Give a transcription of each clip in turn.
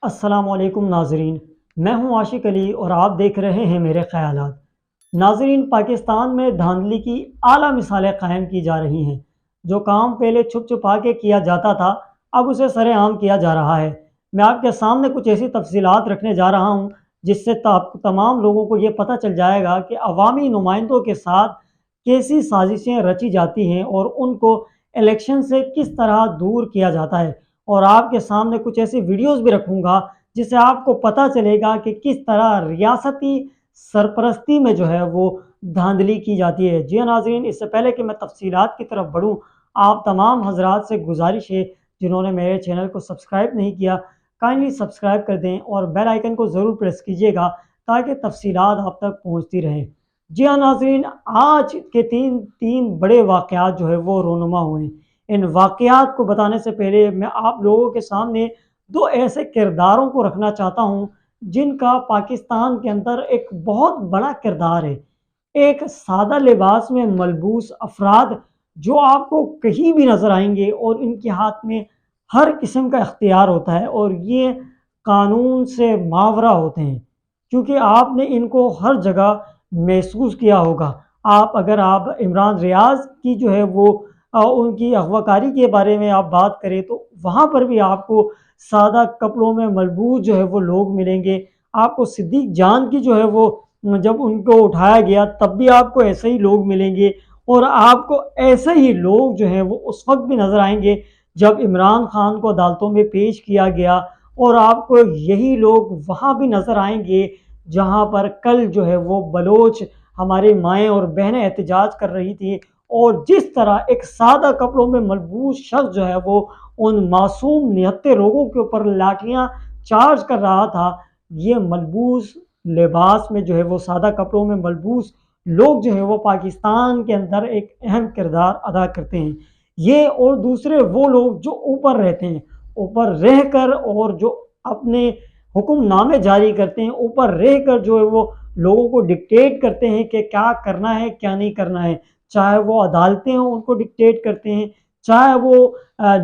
السلام علیکم ناظرین، میں ہوں عاشق علی اور آپ دیکھ رہے ہیں میرے خیالات۔ ناظرین، پاکستان میں دھاندلی کی اعلیٰ مثالیں قائم کی جا رہی ہیں۔ جو کام پہلے چھپ چھپا کے کیا جاتا تھا، اب اسے سرے عام کیا جا رہا ہے۔ میں آپ کے سامنے کچھ ایسی تفصیلات رکھنے جا رہا ہوں جس سے تمام لوگوں کو یہ پتہ چل جائے گا کہ عوامی نمائندوں کے ساتھ کیسی سازشیں رچی جاتی ہیں اور ان کو الیکشن سے کس طرح دور کیا جاتا ہے۔ اور آپ کے سامنے کچھ ایسی ویڈیوز بھی رکھوں گا جس سے آپ کو پتہ چلے گا کہ کس طرح ریاستی سرپرستی میں جو ہے وہ دھاندلی کی جاتی ہے۔ جی ناظرین، اس سے پہلے کہ میں تفصیلات کی طرف بڑھوں، آپ تمام حضرات سے گزارش ہے جنہوں نے میرے چینل کو سبسکرائب نہیں کیا، کائنڈلی سبسکرائب کر دیں اور بیل آئیکن کو ضرور پریس کیجیے گا تاکہ تفصیلات آپ تک پہنچتی رہیں۔ جی ہاں ناظرین، آج کے تین بڑے واقعات جو ہے وہ رونما ہوئے ہیں۔ ان واقعات کو بتانے سے پہلے میں آپ لوگوں کے سامنے دو ایسے کرداروں کو رکھنا چاہتا ہوں جن کا پاکستان کے اندر ایک بہت بڑا کردار ہے۔ ایک سادہ لباس میں ملبوس افراد جو آپ کو کہیں بھی نظر آئیں گے اور ان کے ہاتھ میں ہر قسم کا اختیار ہوتا ہے اور یہ قانون سے ماورا ہوتے ہیں، کیونکہ آپ نے ان کو ہر جگہ محسوس کیا ہوگا۔ اگر آپ عمران ریاض کی جو ہے وہ ان کی اغوا کاری کے بارے میں آپ بات کریں تو وہاں پر بھی آپ کو سادہ کپڑوں میں ملبوس جو ہے وہ لوگ ملیں گے۔ آپ کو صدیق جان کی جو ہے وہ جب ان کو اٹھایا گیا تب بھی آپ کو ایسے ہی لوگ ملیں گے، اور آپ کو ایسے ہی لوگ جو ہیں وہ اس وقت بھی نظر آئیں گے جب عمران خان کو عدالتوں میں پیش کیا گیا، اور آپ کو یہی لوگ وہاں بھی نظر آئیں گے جہاں پر کل جو ہے وہ بلوچ ہماری مائیں اور بہنیں احتجاج کر رہی تھی، اور جس طرح ایک سادہ کپڑوں میں ملبوس شخص جو ہے وہ ان معصوم نہتے لوگوں کے اوپر لاٹھیاں چارج کر رہا تھا۔ یہ ملبوس لباس میں جو ہے وہ سادہ کپڑوں میں ملبوس لوگ جو ہے وہ پاکستان کے اندر ایک اہم کردار ادا کرتے ہیں۔ یہ اور دوسرے وہ لوگ جو اوپر رہتے ہیں، اوپر رہ کر اور جو اپنے حکم نامے جاری کرتے ہیں، اوپر رہ کر جو ہے وہ لوگوں کو ڈکٹیٹ کرتے ہیں کہ کیا کرنا ہے کیا نہیں کرنا ہے، چاہے وہ عدالتیں ہوں ان کو ڈکٹیٹ کرتے ہیں، چاہے وہ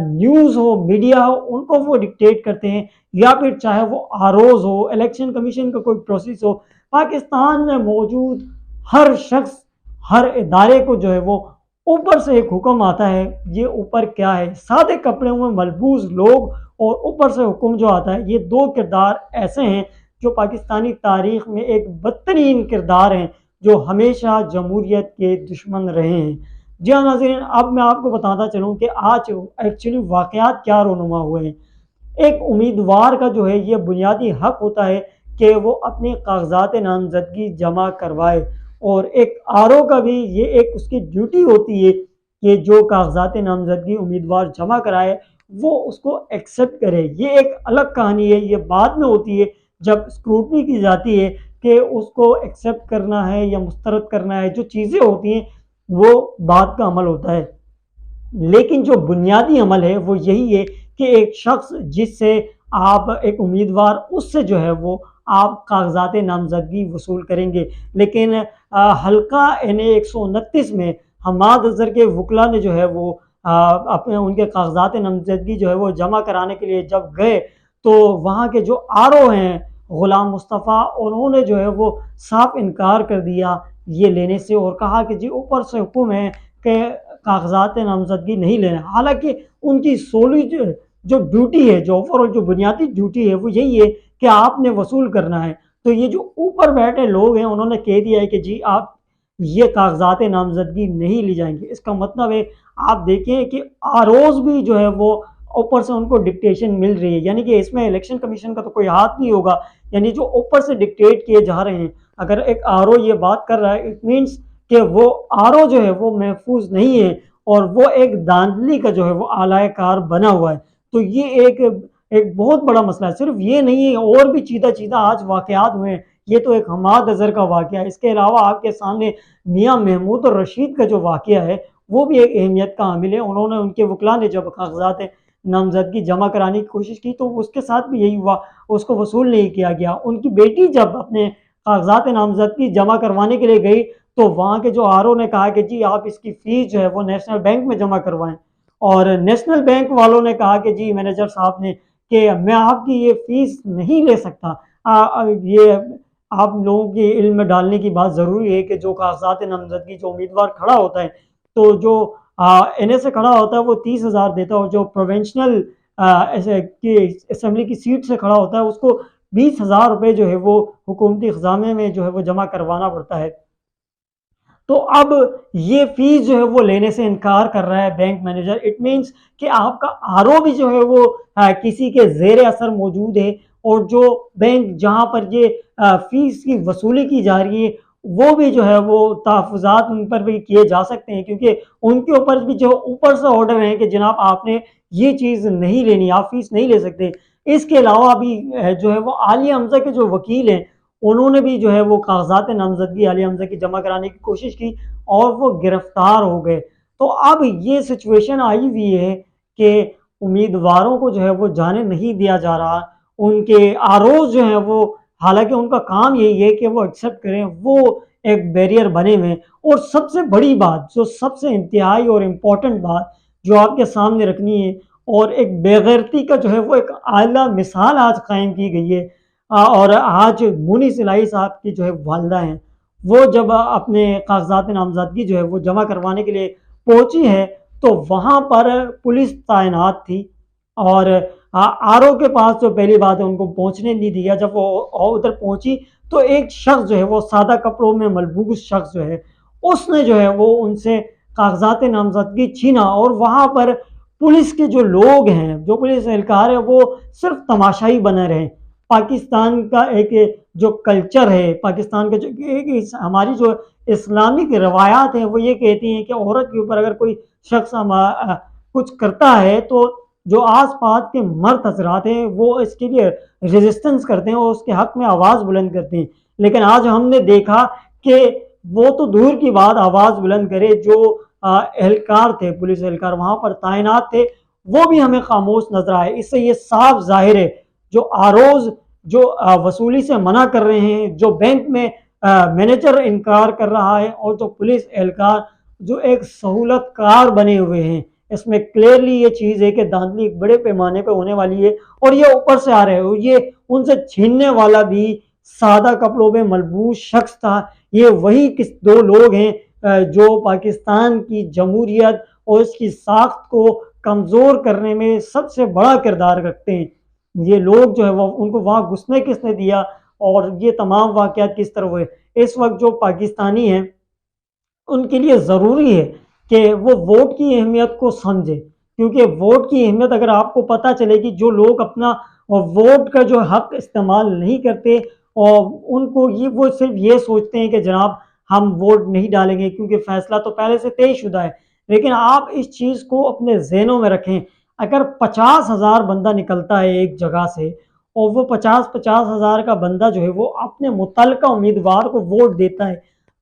نیوز ہو، میڈیا ہو، ان کو وہ ڈکٹیٹ کرتے ہیں، یا پھر چاہے وہ آروز ہو، الیکشن کمیشن کا کوئی پروسیس ہو۔ پاکستان میں موجود ہر شخص، ہر ادارے کو جو ہے وہ اوپر سے ایک حکم آتا ہے۔ یہ اوپر کیا ہے؟ سادے کپڑوں میں ملبوس لوگ اور اوپر سے حکم جو آتا ہے۔ یہ دو کردار ایسے ہیں جو پاکستانی تاریخ میں ایک بدترین کردار ہیں، جو ہمیشہ جمہوریت کے دشمن رہے ہیں۔ جی ہاں ناظرین، اب میں آپ کو بتاتا چلوں کہ آج ایکچولی واقعات کیا رونما ہوئے ہیں۔ ایک امیدوار کا جو ہے یہ بنیادی حق ہوتا ہے کہ وہ اپنے کاغذات نامزدگی جمع کروائے، اور ایک آرو کا بھی یہ ایک اس کی ڈیوٹی ہوتی ہے کہ جو کاغذات نامزدگی امیدوار جمع کرائے وہ اس کو ایکسیپٹ کرے۔ یہ ایک الگ کہانی ہے، یہ بعد میں ہوتی ہے جب اسکروٹنی کی جاتی ہے کہ اس کو ایکسیپٹ کرنا ہے یا مسترد کرنا ہے۔ جو چیزیں ہوتی ہیں وہ بعد کا عمل ہوتا ہے، لیکن جو بنیادی عمل ہے وہ یہی ہے کہ ایک شخص جس سے آپ ایک امیدوار، اس سے جو ہے وہ آپ کاغذات نامزدگی وصول کریں گے۔ لیکن حلقہ N129 میں حماد اظہر کے وکلا نے جو ہے وہ اپنے ان کے کاغذات نامزدگی جو ہے وہ جمع کرانے کے لیے جب گئے تو وہاں کے جو آرو ہیں غلام مصطفیٰ، انہوں نے جو ہے وہ صاف انکار کر دیا یہ لینے سے، اور کہا کہ جی اوپر سے حکم ہے کہ کاغذات نامزدگی نہیں لینا۔ حالانکہ ان کی سولی جو ڈیوٹی ہے، جو اوور جو بنیادی ڈیوٹی ہے وہ یہی ہے کہ آپ نے وصول کرنا ہے۔ تو یہ جو اوپر بیٹھے لوگ ہیں انہوں نے کہہ دیا ہے کہ جی آپ یہ کاغذات نامزدگی نہیں لی جائیں گے۔ اس کا مطلب ہے آپ دیکھیں کہ آروز بھی جو ہے وہ اوپر سے ان کو ڈکٹیشن مل رہی ہے، یعنی کہ اس میں الیکشن کمیشن کا تو کوئی ہاتھ نہیں ہوگا، یعنی جو اوپر سے ڈکٹیٹ کیے جا رہے ہیں۔ اگر ایک آرو یہ بات کر رہا ہے اٹ مینس کہ وہ آرو جو ہے وہ محفوظ نہیں ہے اور وہ ایک دھاندلی کا جو ہے وہ اعلی کار بنا ہوا ہے۔ تو یہ ایک بہت بڑا مسئلہ ہے۔ صرف یہ نہیں ہے، اور بھی چیدہ آج واقعات ہوئے ہیں۔ یہ تو ایک حماد اظہر کا واقعہ ہے، اس کے علاوہ آپ کے سامنے میاں محمود الرشید کا جو واقعہ ہے وہ بھی ایک اہمیت کا حامل ہے۔ انہوں نے، ان کے وکلا نے جب کاغذات نامزدگی جمع کرانے کی کوشش کی تو اس کے ساتھ بھی یہی ہوا، اس کو وصول نہیں کیا گیا۔ ان کی بیٹی جب اپنے کاغذات نامزدگی جمع کروانے کے لیے گئی تو وہاں کے جو آرو نے کہا کہ جی آپ اس کی فیس جو ہے وہ نیشنل بینک میں جمع کروائیں، اور نیشنل بینک والوں نے کہا کہ جی مینیجر صاحب نے کہ میں آپ کی یہ فیس نہیں لے سکتا۔ یہ آپ لوگوں کے علم میں ڈالنے کی بات ضروری ہے کہ جو کاغذات نامزدگی جو امیدوار کھڑا ہوتا ہے تو جو این اے سے کھڑا ہوتا ہے وہ 30,000 دیتا ہے، اور جو پروونشنل اسمبلی کی سیٹ سے کھڑا ہوتا ہے اس کو 20,000 روپے جو ہے وہ حکومتی خزانے میں جو ہے وہ جمع کروانا پڑتا ہے۔ تو اب یہ فیس جو ہے وہ لینے سے انکار کر رہا ہے بینک مینیجر۔ اٹ مینس کہ آپ کا آر او بھی جو ہے وہ کسی کے زیر اثر موجود ہے، اور جو بینک جہاں پر یہ فیس کی وصولی کی جا رہی ہے وہ بھی جو ہے وہ تحفظات ان پر بھی کیے جا سکتے ہیں، کیونکہ ان کے اوپر بھی جو اوپر سے آرڈر ہیں کہ جناب آپ نے یہ چیز نہیں لینی، آپ فیس نہیں لے سکتے۔ اس کے علاوہ بھی جو ہے وہ عالیہ حمزہ کے جو وکیل ہیں انہوں نے بھی جو ہے وہ کاغذات نامزدگی عالیہ حمزہ کی جمع کرانے کی کوشش کی اور وہ گرفتار ہو گئے۔ تو اب یہ سچویشن آئی ہوئی ہے کہ امیدواروں کو جو ہے وہ جانے نہیں دیا جا رہا، ان کے آروز جو ہیں وہ، حالانکہ ان کا کام یہی ہے کہ وہ ایکسیپٹ کریں، وہ ایک بیریئر بنے ہوئے ہیں۔ اور سب سے بڑی بات، جو سب سے انتہائی اور امپورٹنٹ بات جو آپ کے سامنے رکھنی ہے، اور ایک بے غیرتی کا جو ہے وہ ایک اعلیٰ مثال آج قائم کی گئی ہے، اور آج مونی سلائی صاحب کی جو ہے والدہ ہیں، وہ جب اپنے کاغذات نامزدگی جو ہے وہ جمع کروانے کے لیے پہنچی ہے تو وہاں پر پولیس تعینات تھی، اور آر او کے پاس جو پہلی بات ہے ان کو پہنچنے نہیں دیا۔ جب وہ ادھر پہنچی تو ایک شخص جو ہے وہ سادہ کپڑوں میں ملبوس شخص جو ہے اس نے جو ہے وہ ان سے کاغذات نامزدگی چھینا، اور وہاں پر پولیس کے جو لوگ ہیں، جو پولیس اہلکار ہیں، وہ صرف تماشائی بنے رہے۔ پاکستان کا ایک جو کلچر ہے، پاکستان کا جو ہماری جو اسلامک روایات ہیں وہ یہ کہتی ہیں کہ عورت کے اوپر اگر کوئی شخص کچھ کرتا ہے تو جو آس پاس کے مرد حضرات ہیں وہ اس کے لیے ریزسٹنس کرتے ہیں اور اس کے حق میں آواز بلند کرتے ہیں۔ لیکن آج ہم نے دیکھا کہ وہ تو دور کی بات آواز بلند کرے، جو اہلکار تھے، پولیس اہلکار وہاں پر تعینات تھے، وہ بھی ہمیں خاموش نظر آئے۔ اس سے یہ صاف ظاہر ہے جو آروز جو وصولی سے منع کر رہے ہیں، جو بینک میں مینیجر انکار کر رہا ہے، اور جو پولیس اہلکار جو ایک سہولت کار بنے ہوئے ہیں، اس میں کلیئرلی یہ چیز ہے کہ دھاندلی ایک بڑے پیمانے پہ ہونے والی ہے، اور یہ اوپر سے آ رہے ہیں۔ یہ ان سے چھیننے والا بھی سادہ کپڑوں میں ملبوس شخص تھا۔ یہ وہی دو لوگ ہیں جو پاکستان کی جمہوریت اور اس کی ساخت کو کمزور کرنے میں سب سے بڑا کردار رکھتے ہیں۔ یہ لوگ جو ہے وہ ان کو وہاں گھسنے کس نے دیا، اور یہ تمام واقعات کس طرح ہوئے۔ اس وقت جو پاکستانی ہیں ان کے لیے ضروری ہے کہ وہ ووٹ کی اہمیت کو سمجھے، کیونکہ ووٹ کی اہمیت اگر آپ کو پتہ چلے گی، جو لوگ اپنا ووٹ کا جو حق استعمال نہیں کرتے اور ان کو وہ صرف یہ سوچتے ہیں کہ جناب ہم ووٹ نہیں ڈالیں گے کیونکہ فیصلہ تو پہلے سے طے شدہ ہے۔ لیکن آپ اس چیز کو اپنے ذہنوں میں رکھیں، اگر 50,000 بندہ نکلتا ہے ایک جگہ سے، اور وہ 50,000 کا بندہ جو ہے وہ اپنے متعلقہ امیدوار کو ووٹ دیتا ہے،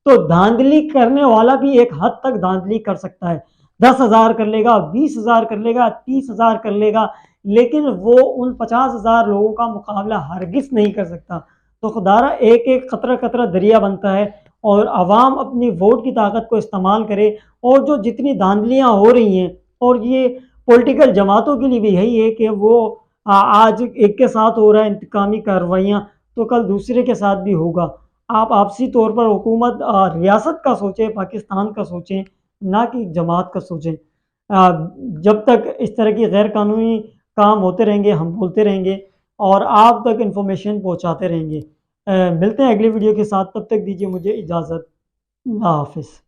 تو دھاندلی کرنے والا بھی ایک حد تک دھاندلی کر سکتا ہے، 10,000 کر لے گا، 20,000 کر لے گا، 30,000 کر لے گا، لیکن وہ ان 50,000 لوگوں کا مقابلہ ہرگز نہیں کر سکتا۔ تو خدارہ ایک ایک قطرہ قطرہ دریا بنتا ہے، اور عوام اپنی ووٹ کی طاقت کو استعمال کرے، اور جو جتنی دھاندلیاں ہو رہی ہیں، اور یہ پولیٹیکل جماعتوں کے لیے بھی یہی ہے کہ وہ آج ایک کے ساتھ ہو رہا ہے انتقامی کارروائیاں، تو کل دوسرے کے ساتھ بھی ہوگا۔ آپ آپسی طور پر حکومت ریاست کا سوچیں، پاکستان کا سوچیں، نہ کہ جماعت کا سوچیں۔ جب تک اس طرح کی غیر قانونی کام ہوتے رہیں گے ہم بولتے رہیں گے اور آپ تک انفارمیشن پہنچاتے رہیں گے۔ ملتے ہیں اگلی ویڈیو کے ساتھ، تب تک دیجیے مجھے اجازت۔ اللہ حافظ۔